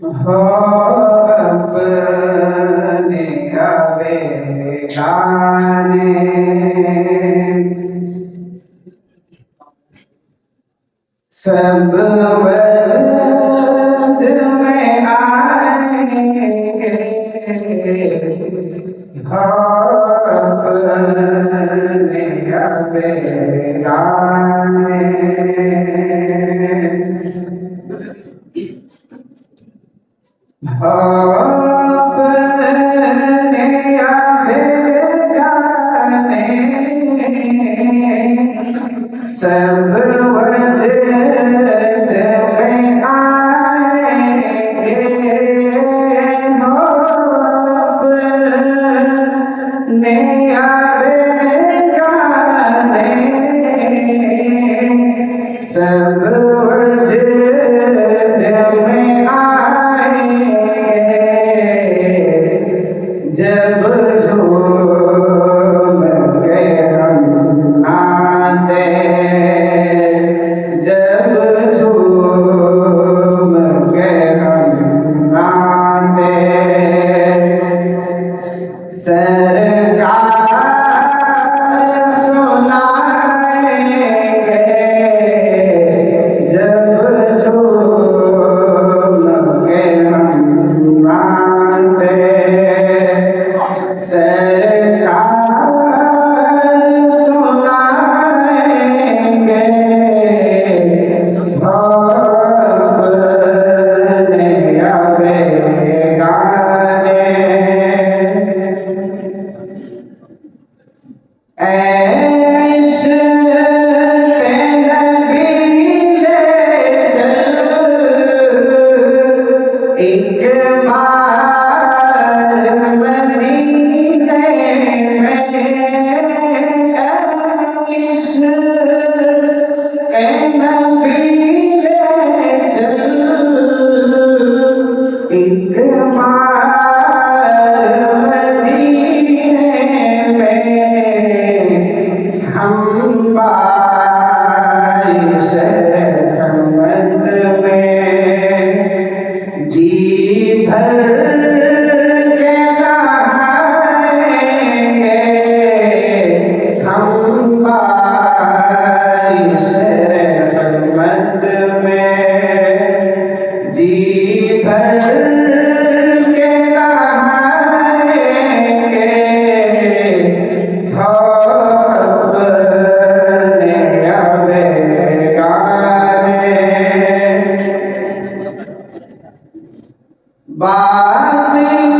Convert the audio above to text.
हो अपने आवे गाने सब वजूद में आएंगे हो अपने आवे गाने हो अपने आवे गाने सब वजूद में आएंगे हो अपने आवे गाने सब वजूद में आएंगे जब झूम के हम आते जब झूम के हम आते सरकार सुनाएंगे जब झूम के हम आते सरकार सुनाएंगे हो अपने आवे गाने ऐश के नबी ले चल एक बार मदीने में ऐश के नबी ले चल एक बार मदीने में हम बारिश रहमत में जी भर के नहाएंगे हम बारिश रहमत में जी भर के नहाएंगे हो अपने आवे गाने बातिल